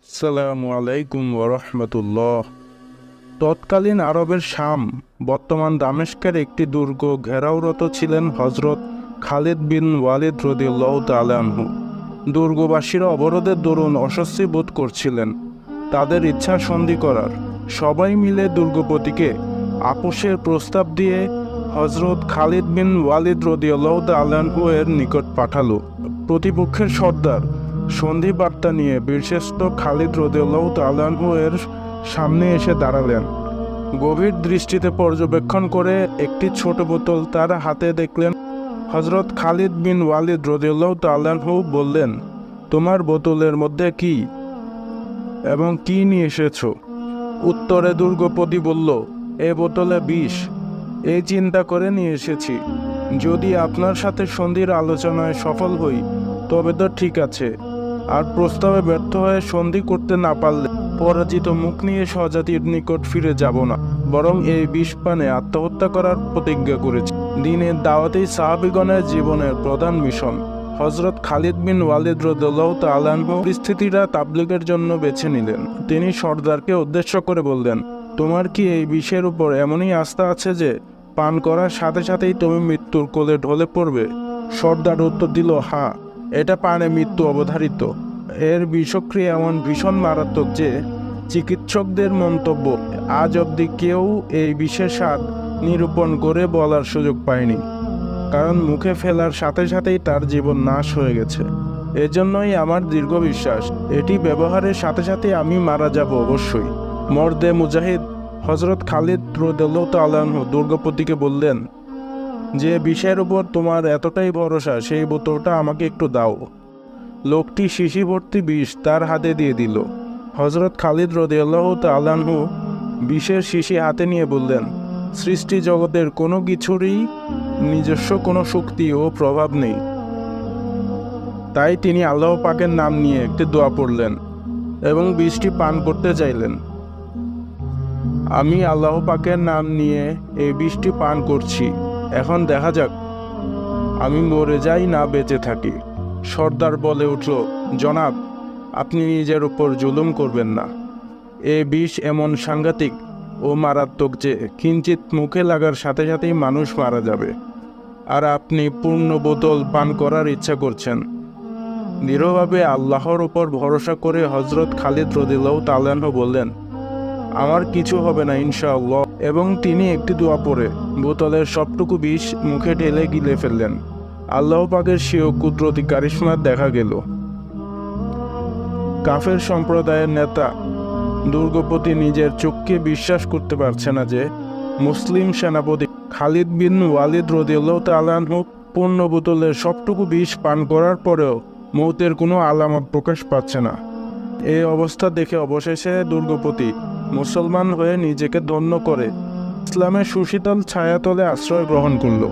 আসসালামু আলাইকুম ওরহমতুল্লাহ। তৎকালীন আরবের শাম বর্তমান দামেস্কের একটি দুর্গ ঘেরাওরত ছিলেন হজরত খালিদ বিন ওয়ালিদ রাদিয়াল্লাহু তাআলা আনহু। দুর্গবাসীরা অবরোধের দরুন অস্বস্তি বোধ করছিলেন তাদের ইচ্ছা সন্ধি করার। সবাই মিলে দুর্গপতিকে আপোষের প্রস্তাব দিয়ে হজরত খালিদ বিন ওয়ালিদ রাদিয়াল্লাহু তাআলা আনহু এর নিকট পাঠালো। প্রতিপক্ষের সর্দার সন্ধি বার্তা নিয়ে বীরশ্রেষ্ঠ খালিদ রাদিয়াল্লাহু তাআলা আনহু এর সামনে এসে দাঁড়ালেন। গভীর দৃষ্টিতে পর্যবেক্ষণ করে একটি ছোট বোতল তার হাতে দেখলেন। হজরত খালিদ বিন ওয়ালিদ রাদিয়াল্লাহু তাআলা আনহু বললেন, তোমার বোতলের মধ্যে কি এবং কি নিয়ে এসেছো? উত্তরে দুর্গপতি বলল, এ বোতলে বিষ। এই চিন্তা করে নিয়ে এসেছি, যদি আপনার সাথে সন্ধির আলোচনায় সফল হই তবে তো ঠিক আছে, আর প্রস্তাবে ব্যর্থ হয়ে সন্ধি করতে না পারলে পরাজিত মুখ নিয়ে স্বজাতির নিকট ফিরে যাব না, বরং এই বিষ পানে আত্মহত্যা করার প্রতিজ্ঞা করেছি। দিনের দাওয়াতেই সাহাবীগণের জীবনের প্রধান মিশন। হজরত খালিদ বিন ওয়ালিদ রাদিয়াল্লাহু তাআলা আনহু পরিস্থিতিটা তাবলীগের জন্য বেছে নিলেন। তিনি সর্দারকে উদ্দেশ্য করে বললেন, তোমার কি এই বিষের উপর এমনই আস্থা আছে যে পান করার সাথে সাথেই তুমি মৃত্যুর কোলে ঢলে পড়বে? সর্দার উত্তর দিল, হ্যাঁ, এটা পানে মৃত্যু অবধারিত। এর বিষক্রিয়া এমন ভীষণ মারাত্মক যে চিকিৎসকদের মন্তব্য আজ অবধি কেউ এই বিষের স্বাদ নিরূপণ করে বলার সুযোগ পায়নি, কারণ মুখে ফেলার সাথে সাথেই তার জীবন নাশ হয়ে গেছে। এজন্যই আমার দীর্ঘ বিশ্বাস, এটি ব্যবহারের সাথে সাথে আমি মারা যাব অবশ্যই। মর্দে মুজাহিদ হজরত খালিদ রাদিয়াল্লাহু তাআলা আনহু দুর্গপতিকে বললেন, যে বিষয়ের উপর তোমার এতটাই ভরসা সেই বোতলটা আমাকে একটু দাও। লোকটি শিশি ভর্তি বিষ তার হাতে দিয়ে দিল। হজরত খালিদ রাদিয়াল্লাহু তাআলা আনহু বিষের শিশি হাতে নিয়ে বললেন, সৃষ্টি জগতের কোনো কিছুরই নিজস্ব কোনো শক্তি ও প্রভাব নেই, তাই তিনি আল্লাহ পাকের নাম নিয়ে একটি দোয়া পড়লেন এবং বিষটি পান করতে চাইলেন। আমি আল্লাহ পাকের নাম নিয়ে এই বিষটি পান করছি, এখন দেখা যাক আমি মরে যাই না বেঁচে থাকি। সর্দার বলে উঠল, জনাব, আপনি নিজের উপর জুলুম করবেন না। এ বিষ এমন সাংঘাতিক ও মারাত্মক যে কিঞ্চিত মুখে লাগার সাথে সাথেই মানুষ মারা যাবে, আর আপনি পূর্ণ বোতল পান করার ইচ্ছা করছেন। দৃঢ়ভাবে আল্লাহর উপর ভরসা করে হজরত খালিদ রাদিয়াল্লাহু তাআলা আনহু বললেন, আমার কিছু হবে না ইনশাআল্লাহ, এবং তিনি একটি দোয়া পড়ে বোতলের সবটুকু বিষ মুখে ঢেলে গিলে ফেললেন। আল্লাহ পাকের স্বীয় কুদরতি কারিশমা দেখা গেল। কাফের সম্প্রদায়ের নেতা দুর্গপতি নিজের চোখকে বিশ্বাস করতে পারছে না যে মুসলিম সেনাপতি খালিদ বিন ওয়ালিদ রাদিয়াল্লাহু তাআলা আনহু পূর্ণ বোতলের সবটুকু বিষ পান করার পরেও মৌতের কোনো আলামত প্রকাশ পাচ্ছে না। এই অবস্থা দেখে অবশেষে দুর্গপতি মুসলমান হয়ে নিজেকে ধন্য করে ইসলামের সুশীতল ছায়াতলে আশ্রয় গ্রহণ করল।